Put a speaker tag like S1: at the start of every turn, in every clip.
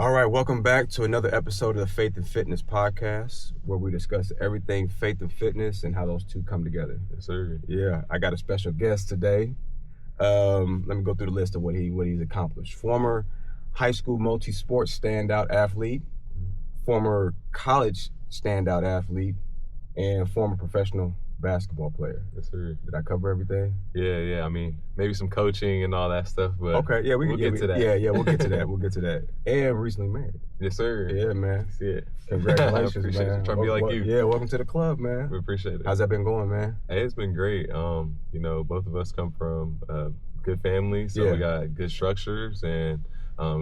S1: All right, welcome back to another episode of the Faith and Fitness podcast, where we discuss everything faith and fitness and how those two come together.
S2: Yes, sir.
S1: Yeah, I got a special guest today. Let me go through the list of what he's accomplished. Former high school multi-sport standout athlete, former college standout athlete, and former professional basketball player.
S2: Yes, sir.
S1: Did I cover everything?
S2: Yeah. I mean, maybe some coaching and all that stuff, but
S1: okay, yeah,
S2: we'll get to that.
S1: Yeah, we'll get to that. We'll get to that. And recently married.
S2: Yes, sir.
S1: Yeah, man.
S2: That's it.
S1: Congratulations,
S2: appreciate
S1: man.
S2: You. Trying to be like you.
S1: Yeah, welcome to the club, man.
S2: We appreciate it.
S1: How's that been going, man?
S2: Hey, it's been great. Both of us come from good families, so we got good structures, and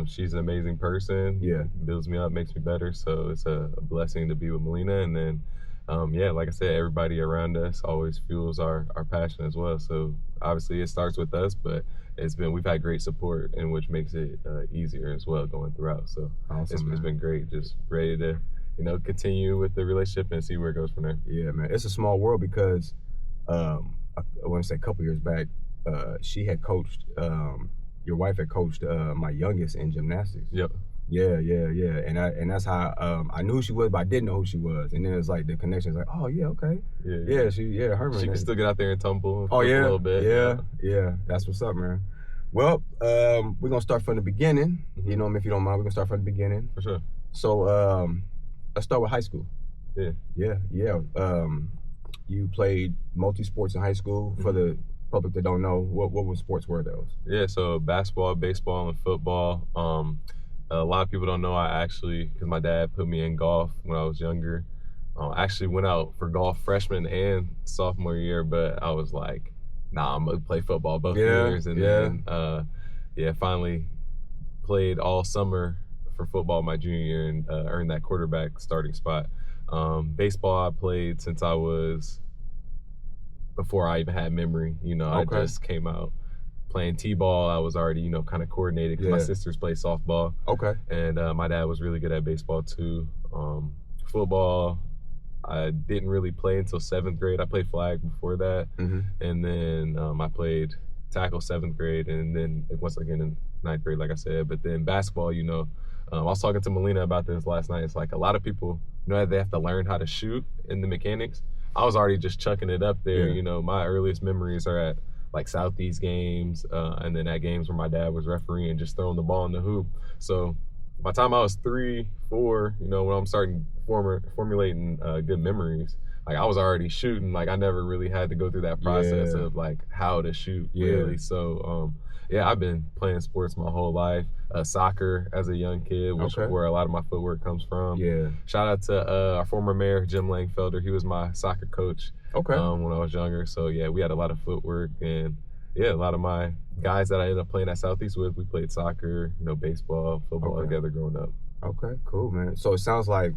S2: she's an amazing person.
S1: Yeah.
S2: Builds me up, makes me better, so it's a blessing to be with Melina. And then like I said, everybody around us always fuels our passion as well. So obviously it starts with us, but we've had great support, and which makes it easier as well going throughout. So
S1: awesome,
S2: it's been great. Just ready to continue with the relationship and see where it goes from there.
S1: Yeah, man. It's a small world because I want to say a couple years back, she had coached. Your wife had coached my youngest in gymnastics.
S2: Yep.
S1: Yeah, and that's how I knew who she was, but I didn't know who she was. And then it's like the connection is like, oh yeah, okay, Herman.
S2: She can still get out there and tumble. And
S1: a little
S2: bit.
S1: Yeah. That's what's up, man. Well, we're gonna start from the beginning.
S2: Mm-hmm.
S1: You know, if you don't mind, we're gonna start from the beginning.
S2: For sure.
S1: So let's start with high school.
S2: Yeah.
S1: You played multi-sports in high school.
S2: Mm-hmm.
S1: For the public that don't know, what sports were those?
S2: Yeah, so basketball, baseball, and football. A lot of people don't know because my dad put me in golf when I was younger. I actually went out for golf freshman and sophomore year, but I was like, nah, I'm gonna play football both years. And then finally played all summer for football my junior year and earned that quarterback starting spot. Baseball I played since I was before I even had memory. I just came out playing t-ball. I was already, kind of coordinated because my sisters play softball.
S1: Okay.
S2: And my dad was really good at baseball too. Football, I didn't really play until 7th grade. I played flag before that.
S1: Mm-hmm.
S2: And then I played tackle 7th grade, and then once again in 9th grade, like I said. But then basketball, I was talking to Melina about this last night. It's like a lot of people, they have to learn how to shoot in the mechanics. I was already just chucking it up there.
S1: Yeah.
S2: My earliest memories are at like Southeast games, and then at games where my dad was refereeing, just throwing the ball in the hoop. So by the time I was 3, 4, when I'm starting formulating good memories, like I was already shooting. Like I never really had to go through that process of like how to shoot really. So I've been playing sports my whole life. Soccer as a young kid, which is where a lot of my footwork comes from. Yeah. Shout out to our former mayor, Jim Langfelder. He was my soccer coach when I was younger. So we had a lot of footwork, and a lot of my guys that I ended up playing at Southeast with, we played soccer, baseball, football together growing up.
S1: Okay, cool, man. So it sounds like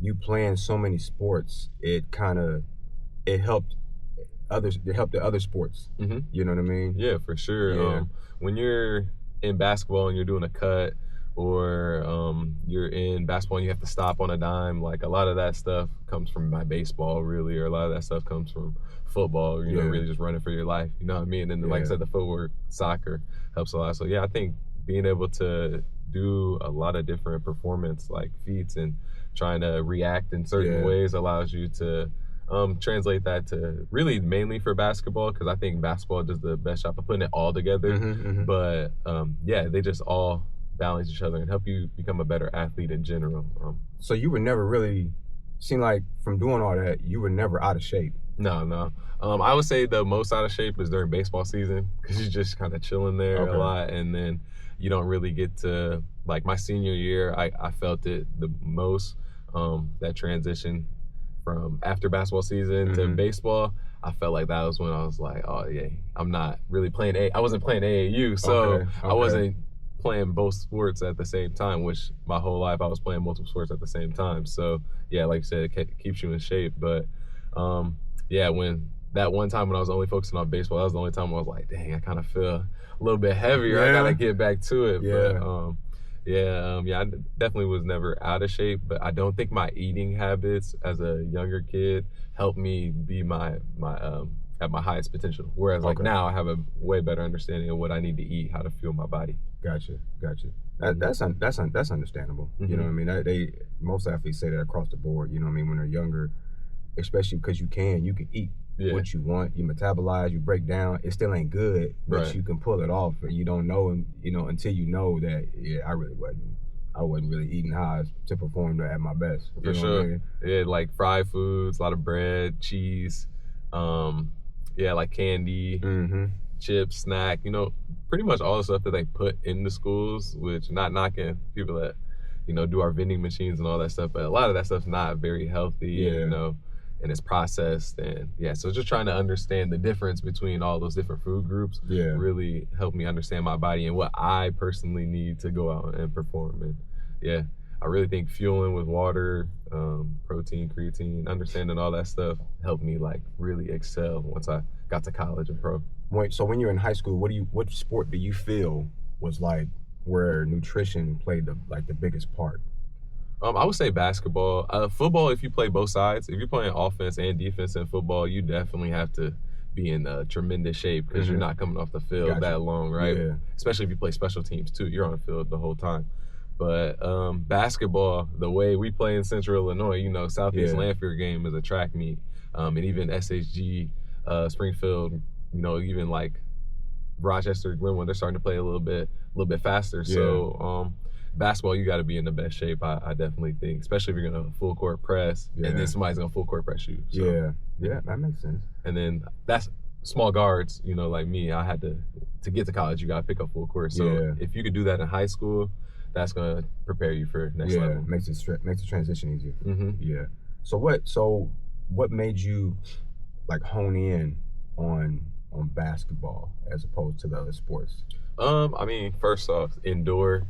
S1: you playing so many sports, it helped the other sports.
S2: Mm-hmm.
S1: You know what I mean?
S2: Yeah, for sure.
S1: Yeah.
S2: When you're in basketball and you're doing a cut, or you're in basketball and you have to stop on a dime, like a lot of that stuff comes from my baseball, really, or a lot of that stuff comes from football, really just running for your life, you know what I mean? And then, like I said, the footwork, soccer helps a lot. So I think being able to do a lot of different performance like feats and trying to react in certain ways allows you to translate that to really mainly for basketball, because I think basketball does the best job of putting it all together. Mm-hmm. But they just all balance each other and help you become a better athlete in general.
S1: So you were never really, seemed like from doing all that, you were never out of shape.
S2: No. I would say the most out of shape is during baseball season, because you're just kind of chilling there a lot, and then you don't really get to, like my senior year, I felt it the most, that transition from after basketball season to baseball. I felt like that was when I was like, oh yeah, I'm not really playing I wasn't playing AAU, so I wasn't playing both sports at the same time, which my whole life I was playing multiple sports at the same time. So like you said, it keeps you in shape. But when that one time when I was only focusing on baseball, that was the only time I was like, dang, I kind of feel a little bit heavier. I gotta get back to it. I definitely was never out of shape, but I don't think my eating habits as a younger kid helped me be my at my highest potential. Whereas like now I have a way better understanding of what I need to eat, how to fuel my body.
S1: Gotcha. That's understandable. You know what I mean? They most athletes say that across the board. You know what I mean? When they're younger, especially because you can eat what you want, you metabolize, you break down. It still ain't good, but you can pull it off. And you don't know, until you know that. Yeah, I wasn't really eating how to perform at my best.
S2: For sure. I mean? Yeah, like fried foods, a lot of bread, cheese, like candy, chips, snack, pretty much all the stuff that they put in the schools, which not knocking people that, do our vending machines and all that stuff, but a lot of that stuff's not very healthy, and it's processed. And so just trying to understand the difference between all those different food groups really helped me understand my body and what I personally need to go out and perform. And I really think fueling with water, protein, creatine, understanding all that stuff helped me like really excel once I got to college and pro.
S1: So when you're in high school, what sport do you feel was like where nutrition played the biggest part?
S2: I would say basketball. Football, if you play both sides, if you're playing offense and defense in football, you definitely have to be in tremendous shape because you're not coming off the field that long, right? Yeah. Especially if you play special teams too. You're on the field the whole time. But basketball, the way we play in Central Illinois, Southeast Lanphier game is a track meet. And even SHG, Springfield, even like Rochester, Glenwood, they're starting to play a little bit faster. Yeah. So basketball, you got to be in the best shape, I definitely think, especially if you're going to full court press and then somebody's going to full court press you. So,
S1: yeah, that makes sense.
S2: And then that's small guards, like me, I had to get to college, you got to pick up full court. So if you could do that in high school, that's going to prepare you for next level.
S1: Makes the transition easier. Yeah. So what made you like hone in on basketball as opposed to the other sports?
S2: I mean, first off, indoor,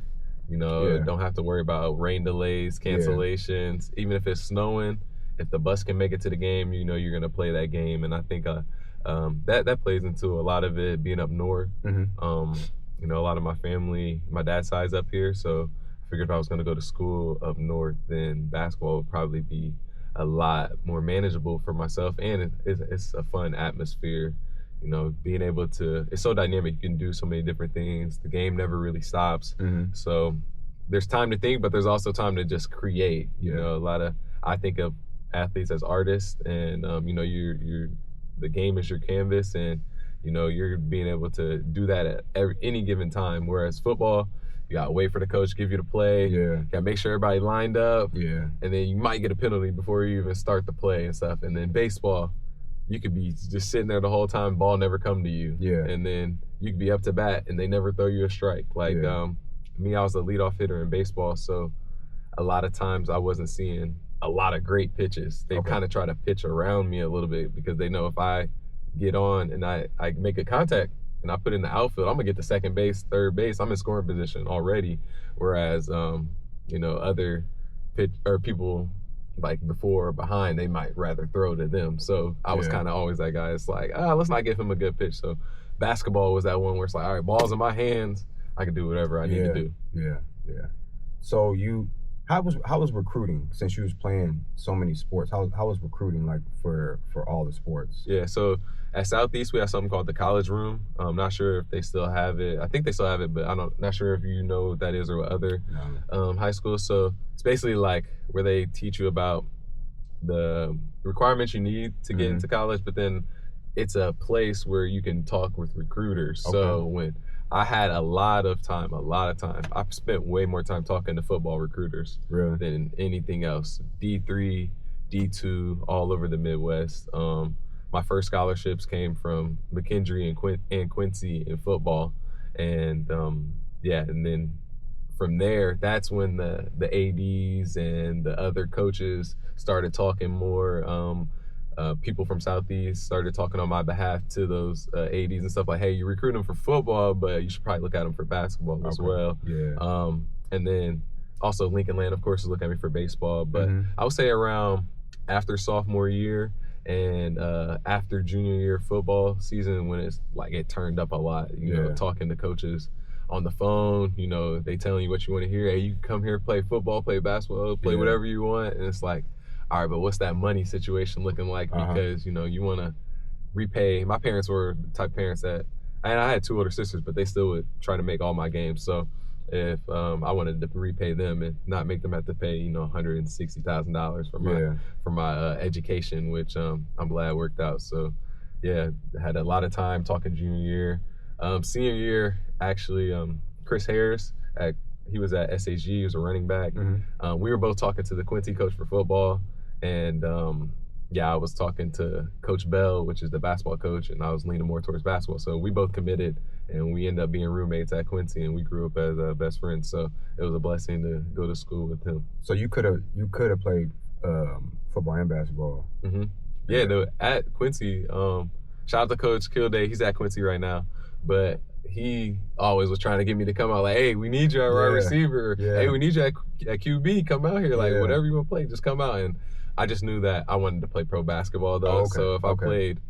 S2: don't have to worry about rain delays, cancellations. Even if it's snowing, if the bus can make it to the game, you're going to play that game. And I think that plays into a lot of it being up north. A lot of my family, my dad's side's up here, so I figured if I was going to go to school up north, then basketball would probably be a lot more manageable for myself, and it's a fun atmosphere. Being able to, it's so dynamic. You can do so many different things. The game never really stops. So there's time to think, but there's also time to just create. I think of athletes as artists, and you're the game is your canvas, and you're being able to do that at any given time. Whereas football, you gotta wait for the coach to give you the play. You gotta make sure everybody lined up. And then you might get a penalty before you even start the play and stuff. And then baseball, you could be just sitting there the whole time, ball never come to you. And then you could be up to bat and they never throw you a strike. Like me, I was a leadoff hitter in baseball, so a lot of times I wasn't seeing a lot of great pitches. They kind of try to pitch around me a little bit because they know if I get on and I make a contact and I put in the outfield, I'm gonna get to second base, third base. I'm in scoring position already. Whereas other people like before or behind, they might rather throw to them. So I was kind of always that guy. It's like, let's not give him a good pitch. So basketball was that one where it's like, all right, ball's in my hands, I can do whatever I need to do.
S1: Yeah. So how was recruiting, since you was playing so many sports? How was recruiting like for all the sports?
S2: Yeah, so at Southeast we have something called the College Room. I'm not sure if they still have it. I think they still have it, but not sure if you know what that is or what other high schools. So it's basically like where they teach you about the requirements you need to get into college, but then it's a place where you can talk with recruiters. So when I had a lot of time. I spent way more time talking to football recruiters than anything else. D3, D2, all over the Midwest. My first scholarships came from McKendree and Quincy in football. And and then from there, that's when the ADs and the other coaches started talking more. People from Southeast started talking on my behalf to those ADs and stuff like, hey, you recruit them for football, but you should probably look at them for basketball as well. And then also Lincoln Land, of course, is looking at me for baseball. But I would say around after sophomore year and after junior year football season, when it's like it turned up a lot, you know, talking to coaches on the phone, you know, they telling you what you want to hear. Hey, you can come here, play football, play basketball, play whatever you want. And it's like, all right, but what's that money situation looking like? Because, you know, you want to repay. My parents were the type of parents that, and I had 2 older sisters, but they still would try to make all my games. So if I wanted to repay them and not make them have to pay, $160,000 for my education, which I'm glad worked out. So yeah, had a lot of time talking junior year. Senior year, actually, Chris Harris, he was at SAG, he was a running back. We were both talking to the Quincy coach for football, and I was talking to Coach Bell, which is the basketball coach, and I was leaning more towards basketball. So we both committed, and we ended up being roommates at Quincy, and we grew up as best friends. So it was a blessing to go to school with him.
S1: So you could have played football and basketball.
S2: Yeah, at Quincy. Shout out to Coach Kilday. He's at Quincy right now, but he always was trying to get me to come out. Like, hey, we need you at wide receiver. Hey, we need you at QB. Come out here. Like, whatever you want to play, just come out. And I just knew that I wanted to play pro basketball though. So if I played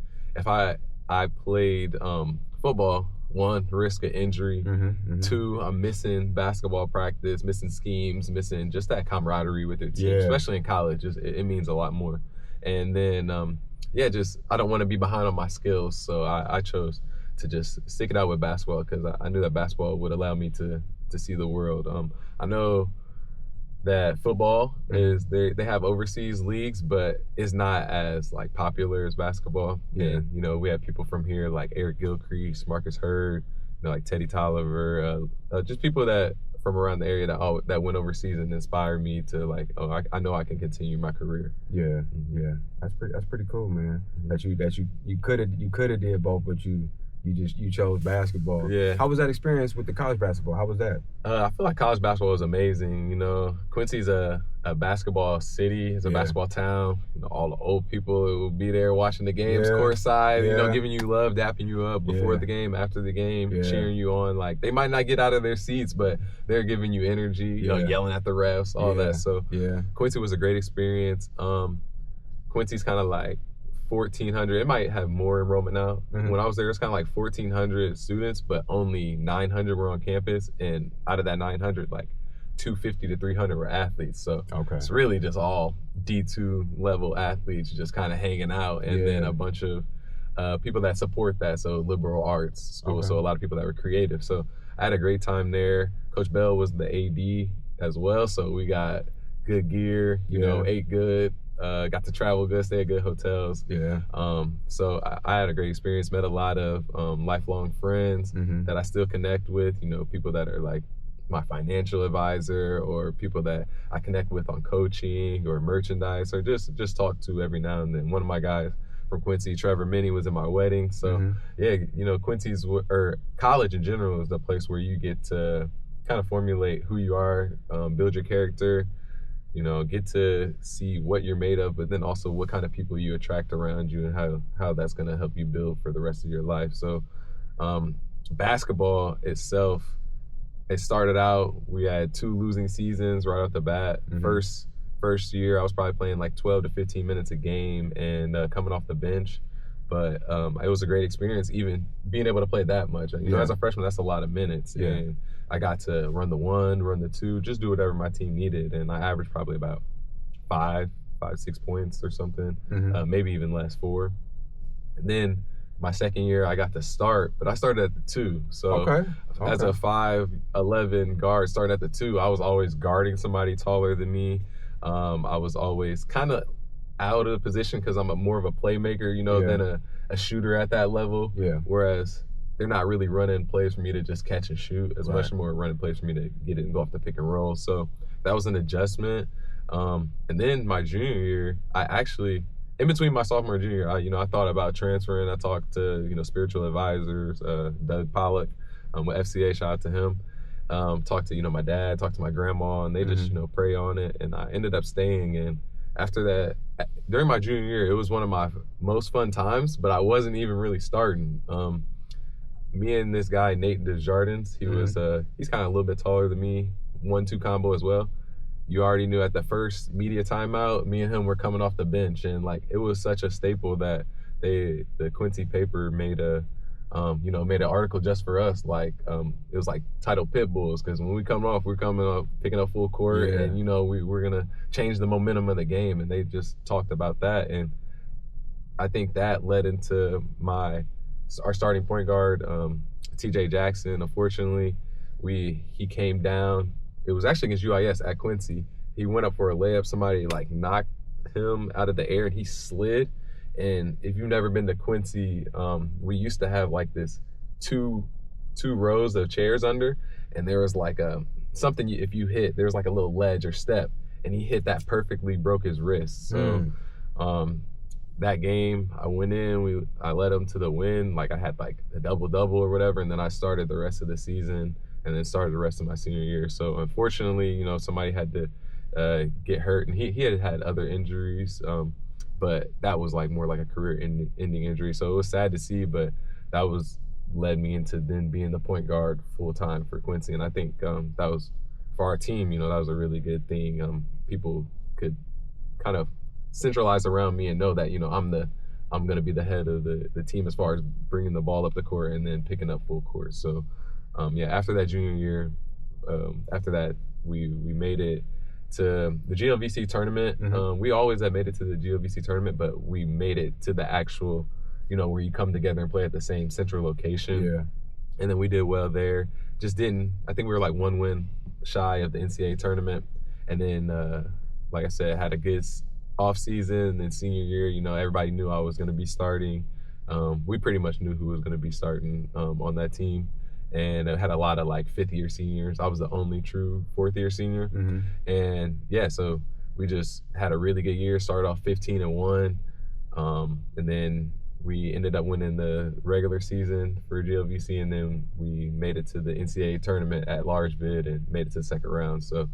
S2: football, 1, risk of injury. 2, I'm missing basketball practice, missing schemes, missing just that camaraderie with your team, especially in college. It means a lot more. And then I don't want to be behind on my skills. So I chose to just stick it out with basketball because I knew that basketball would allow me to see the world. I know that football is they have overseas leagues, but it's not as like popular as basketball. And we have people from here like Eric Gilcrease, Marcus Hurd, like Teddy Tolliver, just people that from around the area that went overseas and inspired me to like, I know I can continue my career.
S1: That's pretty cool, man. That you could have did both, but you chose basketball. How was that experience with the college basketball? How was that?
S2: I feel like college basketball was amazing. Quincy's a basketball city. It's a basketball town. All the old people will be there watching the games courtside, giving you love, dapping you up before the game, after the game, cheering you on. Like, they might not get out of their seats, but they're giving you energy, yelling at the refs, all that. So Quincy was a great experience. Quincy's kind of like 1,400. It might have more enrollment now. When I was there, it's kind of like 1,400 students, but only 900 were on campus. And out of that 900, like 250 to 300 were athletes. So it's really just all D2 level athletes just kind of hanging out. And then a bunch of people that support that. So liberal arts school. So a lot of people that were creative. So I had a great time there. Coach Bell was the AD as well. So we got good gear, ate good. Got to travel good, stay at good hotels. So I had a great experience, met a lot of lifelong friends that I still connect with, people that are like my financial advisor or people that I connect with on coaching or merchandise or just talk to every now and then. One of my guys from Quincy, Trevor Minnie, was in my wedding. So Quincy's, or college in general, is the place where you get to kind of formulate who you are, build your character, get to see what you're made of, but then also what kind of people you attract around you and how that's going to help you build for the rest of your life. So basketball itself, it started out, we had 2 losing seasons right off the bat. First year, I was probably playing like 12 to 15 minutes a game and coming off the bench. But it was a great experience, even being able to play that much. As a freshman, that's a lot of minutes. And I got to run the 1, run the 2, just do whatever my team needed. And I averaged probably about 6 points or something, maybe even less, 4. And then my second year, I got to start, but I started at the 2. So as a 5'11" guard, starting at the 2, I was always guarding somebody taller than me. I was always kind of out of position because I'm more of a playmaker, than a shooter at that level. Whereas they're not really running plays for me to just catch and shoot. It's much more running plays for me to get it and go off the pick and roll. So that was an adjustment. And then my junior year, I actually, in between my sophomore and junior year, I thought about transferring. I talked to, spiritual advisors, Doug Pollock with FCA, shout out to him. Talked to, my dad, talked to my grandma, and they just, pray on it. And I ended up staying. And after that, during my junior year, it was one of my most fun times, but I wasn't even really starting. Me and this guy, Nate Desjardins, he's kind of a little bit taller than me, 1-2 combo as well. You already knew at the first media timeout, me and him were coming off the bench, and like it was such a staple that the Quincy paper made made an article just for us. Like it was like titled Pit Bulls, because when we come off, we're coming up picking up full court, and we're gonna change the momentum of the game, and they just talked about that. And I think that led into our starting point guard, TJ Jackson. Unfortunately, he came down. It was actually against UIS at Quincy. He went up for a layup. Somebody like knocked him out of the air and he slid. And if you've never been to Quincy, we used to have like this two rows of chairs under, and there was like something if you hit, there was like a little ledge or step, and he hit that perfectly, broke his wrist. So that game, I went in, I led him to the win. Like I had like a double-double or whatever, and then I started the rest of the season and then started the rest of my senior year. So unfortunately, you know, somebody had to get hurt, and he had other injuries, but that was like more like a career-ending injury. So it was sad to see, but that led me into then being the point guard full-time for Quincy. And I think that was, for our team, you know, that was a really good thing. People could kind of centralize around me and know that, you know, I'm going to be the head of the team as far as bringing the ball up the court and then picking up full court. So, after that junior year, after that, we made it to the GLVC tournament. We always had made it to the GLVC tournament, but we made it to the actual, you know, where you come together and play at the same central location. Yeah. And then we did well there. I think we were like one win shy of the NCAA tournament. And then, like I said, had a good off season. And then senior year, you know, everybody knew I was going to be starting. We pretty much knew who was going to be starting on that team. And I had a lot of like fifth-year seniors. I was the only true fourth-year senior. And yeah, so we just had a really good year. Started off 15-1, and then we ended up winning the regular season for GLVC, and then we made it to the NCAA tournament at large bid and made it to the second round. So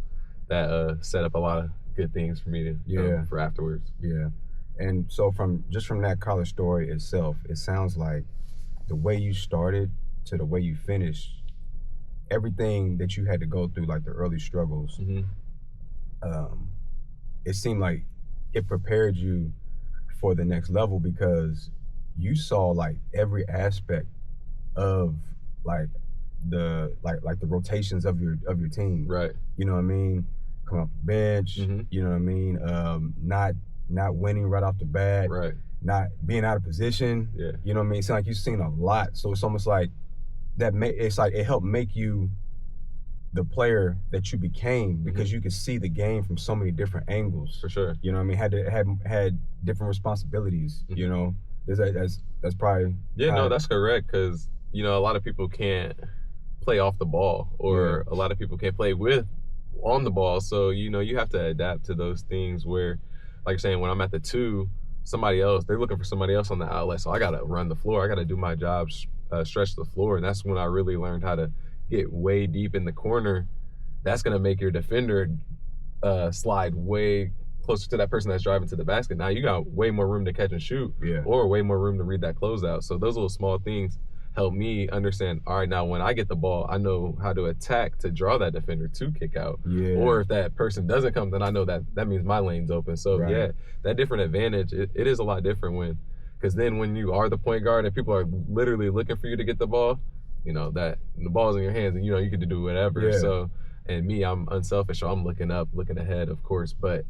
S2: that set up a lot of good things for me to for afterwards.
S1: Yeah, and so from that college story itself, it sounds like the way you started to the way you finished, everything that you had to go through, like the early struggles, it seemed like it prepared you for the next level, because you saw like every aspect of like the rotations of your team. Right. You know what I mean? Coming off the bench, you know what I mean? Not winning right off the bat. Right. Not being out of position. Yeah. You know what I mean? It sounds like you've seen a lot. So it's almost like it's like it helped make you the player that you became, because you could see the game from so many different angles. For sure. You know what I mean? Had different responsibilities, you know? That's probably...
S2: Yeah, no, that's correct, because, you know, a lot of people can't play off the ball, or a lot of people can't play on the ball. So, you know, you have to adapt to those things where, like you're saying, when I'm at the 2, they're looking for somebody else on the outlet. So I got to run the floor. I got to do my job, stretch the floor. And that's when I really learned how to get way deep in the corner. That's going to make your defender slide way closer to that person that's driving to the basket. Now you got way more room to catch and shoot, or way more room to read that closeout. So those little small things help me understand, all right, now when I get the ball, I know how to attack to draw that defender to kick out. Yeah. Or if that person doesn't come, then I know that means my lane's open. So that different advantage, it is a lot different because then when you are the point guard and people are literally looking for you to get the ball, you know, that the ball's in your hands and, you know, you get to do whatever. Yeah. So, and me, I'm unselfish, so I'm looking up, looking ahead, of course, but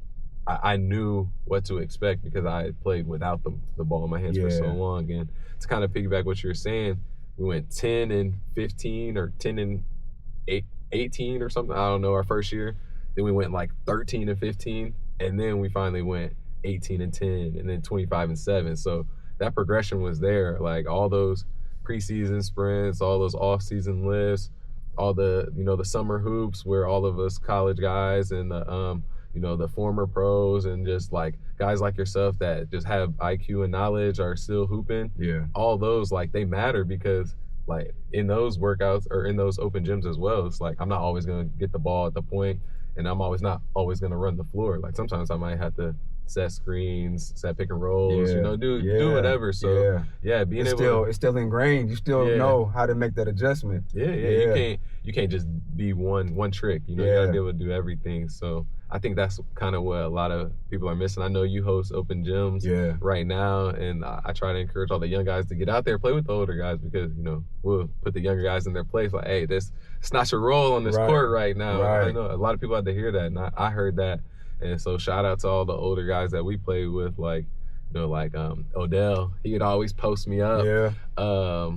S2: I knew what to expect because I had played without the ball in my hands for so long. And to kind of piggyback what you were saying, we went 10-15 or 10-18 or something. I don't know, our first year. Then we went like 13-15, and then we finally went 18-10, and then 25-7. So that progression was there. Like all those preseason sprints, all those off-season lifts, all the, you know, the summer hoops where all of us college guys and the you know, the former pros and just like guys like yourself that just have IQ and knowledge are still hooping. Yeah. All those, like, they matter because like in those workouts or in those open gyms as well, it's like I'm not always going to get the ball at the point, and I'm not always going to run the floor. Like sometimes I might have to set screens, set pick and rolls, you know, do whatever. So being it's still ingrained. You still know how to make that adjustment. Yeah. You can't just be one trick. You know, you gotta be able to do everything. So I think that's kind of what a lot of people are missing. I know you host open gyms right now, and I try to encourage all the young guys to get out there, play with the older guys, because, you know, we'll put the younger guys in their place. Like, hey, it's not your role on this court right now. I know a lot of people had to hear that, and I heard that. And so shout out to all the older guys that we play with. Like, like Odell, he'd always post me up.
S1: Yeah.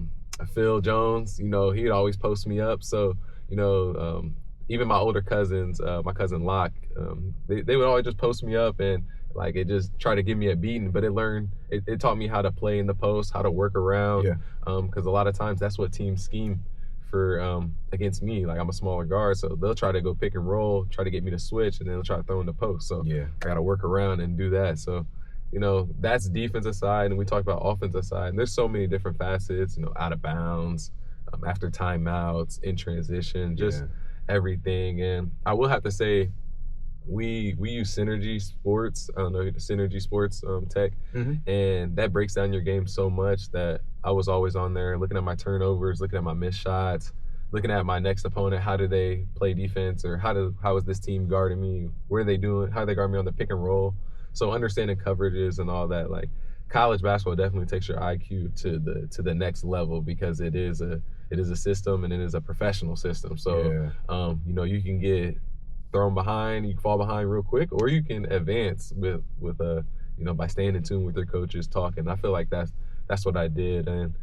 S2: Phil Jones, he'd always post me up. So, even my older cousins, my cousin Locke, they would always just post me up, and like it just try to give me a beating. But it taught me how to play in the post, how to work around.
S1: Yeah.
S2: Because a lot of times that's what teams scheme for against me. Like I'm a smaller guard, so they'll try to go pick and roll, try to get me to switch, and then they'll try to throw in the post. So
S1: yeah,
S2: I got to work around and do that. So, that's defensive side, and we talk about offensive side. And there's so many different facets. Out of bounds, after timeouts, in transition, just everything. And I will have to say, we use Synergy Sports. I don't know, Synergy Sports Tech, and that breaks down your game so much that I was always on there looking at my turnovers, looking at my missed shots, looking at my next opponent. How do they play defense, or how is this team guarding me? What are they doing? How are they guarding me on the pick and roll? So understanding coverages and all that, like college basketball definitely takes your IQ to the next level, because it is a system, and it is a professional system. So you can get thrown behind, you can fall behind real quick, or you can advance with by staying in tune with your coaches, talking. I feel like that's what I did. And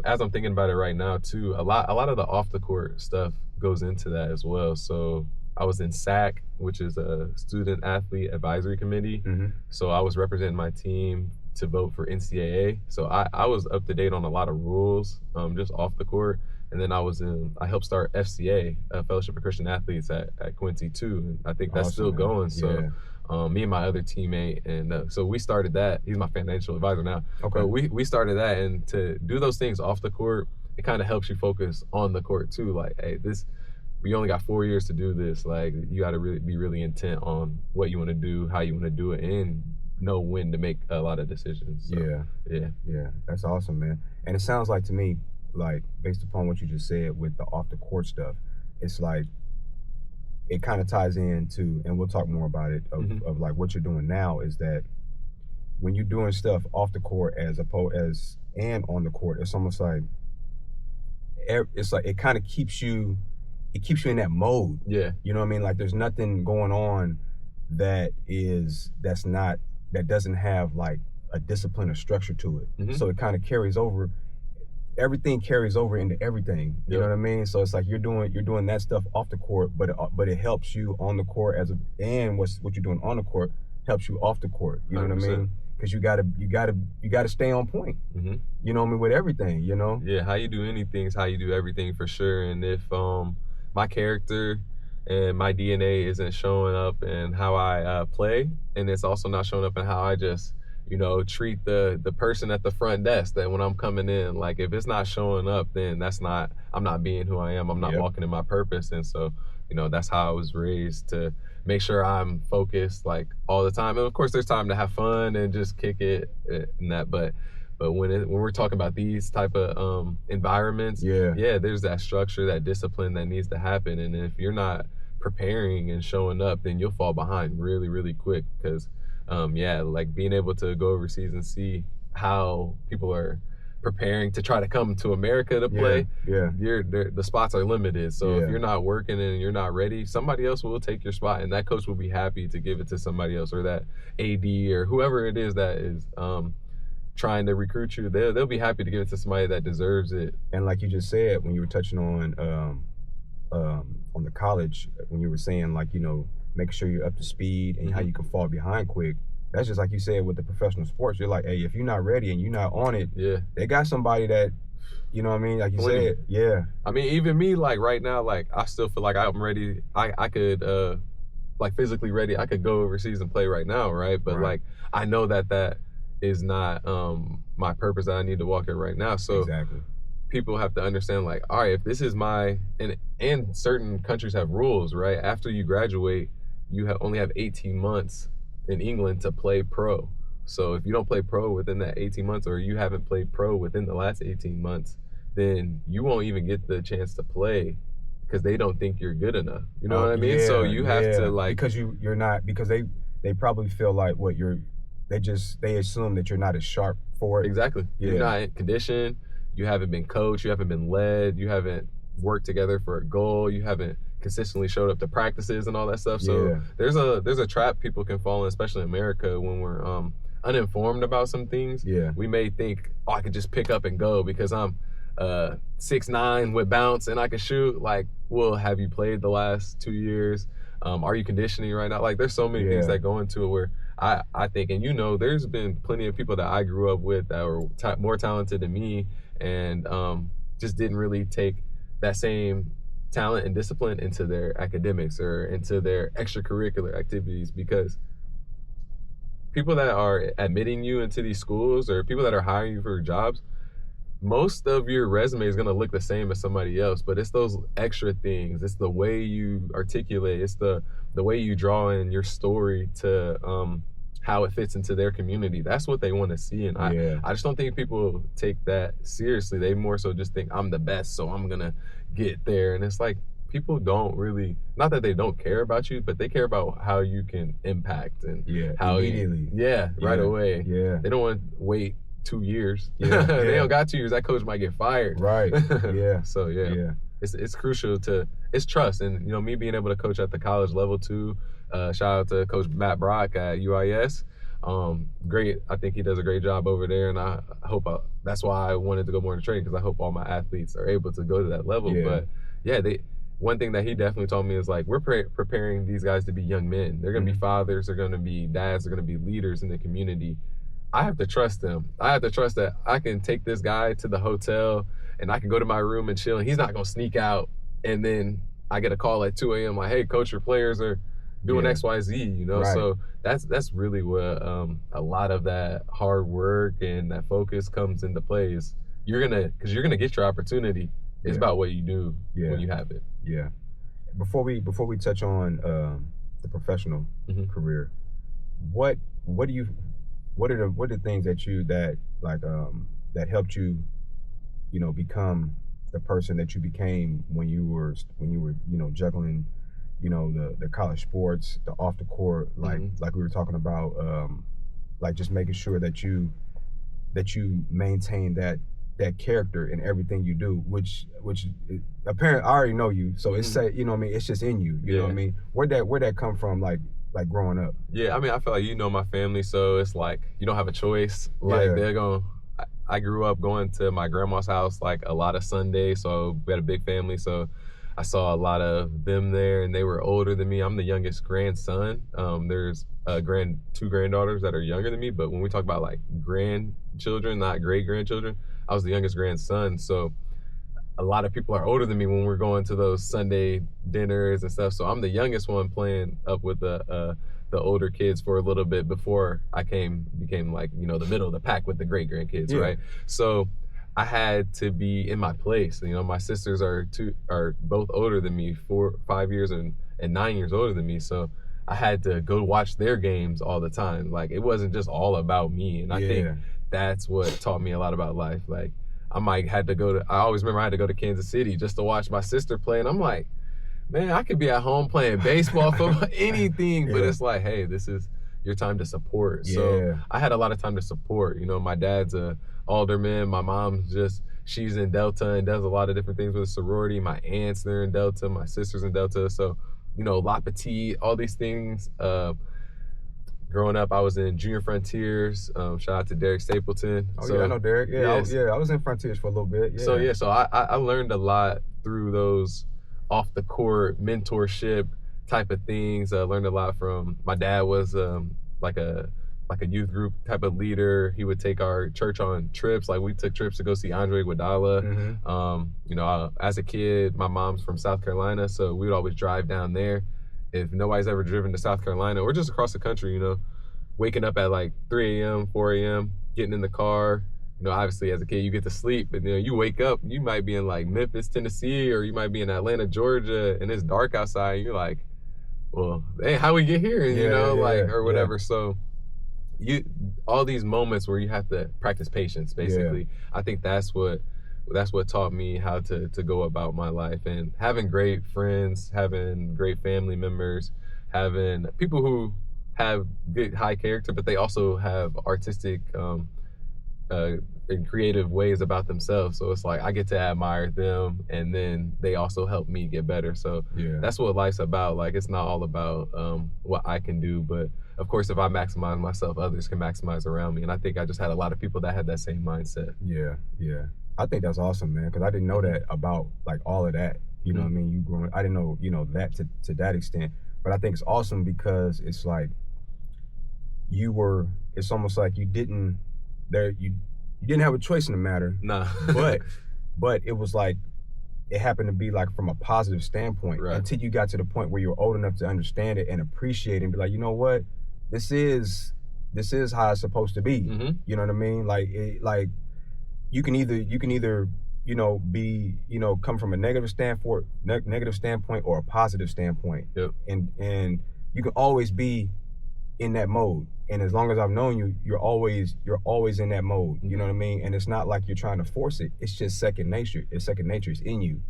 S2: as I'm thinking about it right now too, a lot of the off the court stuff goes into that as well. So I was in SAC, which is a Student Athlete Advisory Committee. So I was representing my team to vote for NCAA. So I was up to date on a lot of rules, just off the court. And then I helped start FCA, Fellowship of Christian Athletes at Quincy too. And I think that's still going. So me and my other teammate, and so we started that. He's my financial advisor now.
S1: Okay.
S2: But we started that, and to do those things off the court, it kind of helps you focus on the court too. Like, hey, we only got 4 years to do this. Like, you got to really be really intent on what you want to do, how you want to do it, and know when to make a lot of decisions. So,
S1: yeah. That's awesome, man. And it sounds like to me, like based upon what you just said with the off the court stuff, it's like it kind of ties into, and we'll talk more about it, of like what you're doing now, is that when you're doing stuff off the court and on the court, it's almost like it kind of keeps you in that mode.
S2: Yeah.
S1: You know what I mean? Like there's nothing going on that doesn't have like a discipline or structure to it. So it kind of carries over. Everything carries over into everything. You know what I mean? So it's like you're doing that stuff off the court, but it helps you on the court and what you're doing on the court helps you off the court. You know 100%. What I mean? Because you gotta stay on point. You know what I mean, with everything.
S2: Yeah, how you do anything is how you do everything, for sure. And if my character and my DNA isn't showing up in how I play, and it's also not showing up in how I just treat the person at the front desk, that when I'm coming in, like if it's not showing up, then I'm not being who I am. I'm not walking in my purpose. And so, that's how I was raised, to make sure I'm focused like all the time. And of course there's time to have fun and just kick it and that, but when we're talking about these type of environments, there's that structure, that discipline that needs to happen. And if you're not preparing and showing up, then you'll fall behind really, really quick. Because like being able to go overseas and see how people are preparing to try to come to America to play, the spots are limited. So if you're not working and you're not ready, somebody else will take your spot, and that coach will be happy to give it to somebody else, or that AD or whoever it is that is trying to recruit you. They'll be happy to give it to somebody that deserves it.
S1: And like you just said, when you were touching on the college, when you were saying like, making sure you're up to speed and how you can fall behind quick. That's just like you said with the professional sports. You're like, hey, if you're not ready and you're not on it, they got somebody that, you know what I mean? Like you said,
S2: I mean, even me, like right now, like I still feel like I'm ready. I could, like physically ready. I could go overseas and play right now, right? But like, I know that is not my purpose that I need to walk in right now. So
S1: exactly.
S2: People have to understand, like, all right, if this is and certain countries have rules, right? After you graduate, you only have 18 months in England to play pro. So if you don't play pro within that 18 months, or you haven't played pro within the last 18 months, then you won't even get the chance to play, because they don't think you're good enough. You know what I mean? So you have to like,
S1: because you're not, because they probably feel like they assume that you're not as sharp for it.
S2: Exactly. You're not in condition. You haven't been coached. You haven't been led. You haven't worked together for a goal. You haven't consistently showed up to practices and all that stuff. So there's a trap people can fall in, especially in America, when we're uninformed about some things, we may think, oh, I could just pick up and go because I'm 6'9" with bounce and I can shoot. Like, well, have you played the last 2 years? Are you conditioning right now? Like, there's so many things that go into it where I think, and there's been plenty of people that I grew up with that were more talented than me and just didn't really take that same talent and discipline into their academics or into their extracurricular activities, because people that are admitting you into these schools or people that are hiring you for jobs, most of your resume is going to look the same as somebody else, but it's those extra things. It's the way you articulate. It's the way you draw in your story to how it fits into their community. That's what they want to see. And I just don't think people take that seriously. They more so just think I'm the best, so I'm going to get there. And it's like, people don't really, not that they don't care about you, but they care about how you can impact and how
S1: immediately.
S2: Right away. They don't want to wait 2 years. They don't got 2 years. That coach might get fired.
S1: Right.
S2: So it's crucial it's trust. And me being able to coach at the college level too. Shout out to Coach Matt Brock at UIS. Great. I think he does a great job over there, and I hope that's why I wanted to go more into training, because I hope all my athletes are able to go to that level. But one thing that he definitely told me is like, we're preparing these guys to be young men. They're going to be fathers. They're going to be dads. They're going to be leaders in the community. I have to trust them. I have to trust that I can take this guy to the hotel and I can go to my room and chill, and he's not going to sneak out. And then I get a call at 2 a.m. like, hey, coach, your players are doing X, Y, Z, Right. So that's really what a lot of that hard work and that focus comes into play is because you're going to get your opportunity. It's about what you do when you have it.
S1: Before we touch on the professional career, what are the things that helped you, become the person that you became when you were juggling, the college sports, the off the court, like we were talking about, like just making sure that you maintain that character in everything you do, which apparently I already know you, so it's it's just in you, you know what I mean? Where'd that come from, like growing up?
S2: I feel like my family, so it's like you don't have a choice. Like I grew up going to my grandma's house like a lot of Sundays, so we had a big family, so I saw a lot of them there, and they were older than me. I'm the youngest grandson. There's two granddaughters that are younger than me, but when we talk about like grandchildren, not great grandchildren, I was the youngest grandson. So a lot of people are older than me when we're going to those Sunday dinners and stuff. So I'm the youngest one playing up with the older kids for a little bit before I became like, the middle of the pack with the great grandkids, right? So I had to be in my place. My sisters are both older than me, 5 years and 9 years older than me. So I had to go watch their games all the time. Like, it wasn't just all about me. And I think that's what taught me a lot about life. Like, I always remember I had to go to Kansas City just to watch my sister play. And I'm like, man, I could be at home playing baseball, football, anything. But it's like, hey, this is your time to support. So I had a lot of time to support. My dad's a alderman. My mom's she's in Delta and does a lot of different things with a sorority. My aunts, they're in Delta. My sister's in Delta. So, La Petite, all these things. Growing up, I was in Junior Frontiers. Shout out to Derek Stapleton.
S1: I know Derek. I was in Frontiers for a little bit. So
S2: I learned a lot through those off the court mentorship type of things. I learned a lot from my dad. Was like a youth group type of leader. He would take our church on trips. Like, we took trips to go see Andre Iguodala. As a kid, my mom's from South Carolina, so we would always drive down there. If nobody's ever driven to South Carolina or just across the country, waking up at like 3 a.m., 4 a.m., getting in the car, obviously as a kid you get to sleep, but you wake up, you might be in like Memphis, Tennessee, or you might be in Atlanta, Georgia, and it's dark outside, and you're like, well, hey, how we get here? Or whatever. So all these moments where you have to practice patience, basically. I think that's what taught me how to go about my life, and having great friends, having great family members, having people who have good high character, but they also have artistic and creative ways about themselves. So it's like I get to admire them, and then they also help me get better. So that's what life's about. Like, it's not all about what I can do, but of course, if I maximize myself, others can maximize around me. And I think I just had a lot of people that had that same mindset.
S1: Yeah. I think that's awesome, man, because I didn't know that about like all of that. You know what I mean? You growing, I didn't know, that to that extent. But I think it's awesome because it's like it's almost like you didn't have a choice in the matter.
S2: Nah.
S1: but it was like it happened to be like from a positive standpoint,
S2: right,
S1: until you got to the point where you were old enough to understand it and appreciate it and be like, you know what, this is how it's supposed to be. You know what I mean? Like you can either be come from a negative standpoint or a positive standpoint.
S2: Yep.
S1: And you can always be in that mode. And as long as I've known you, you're always in that mode. You know what I mean? And it's not like you're trying to force it. It's just second nature. It's second nature. It's in you.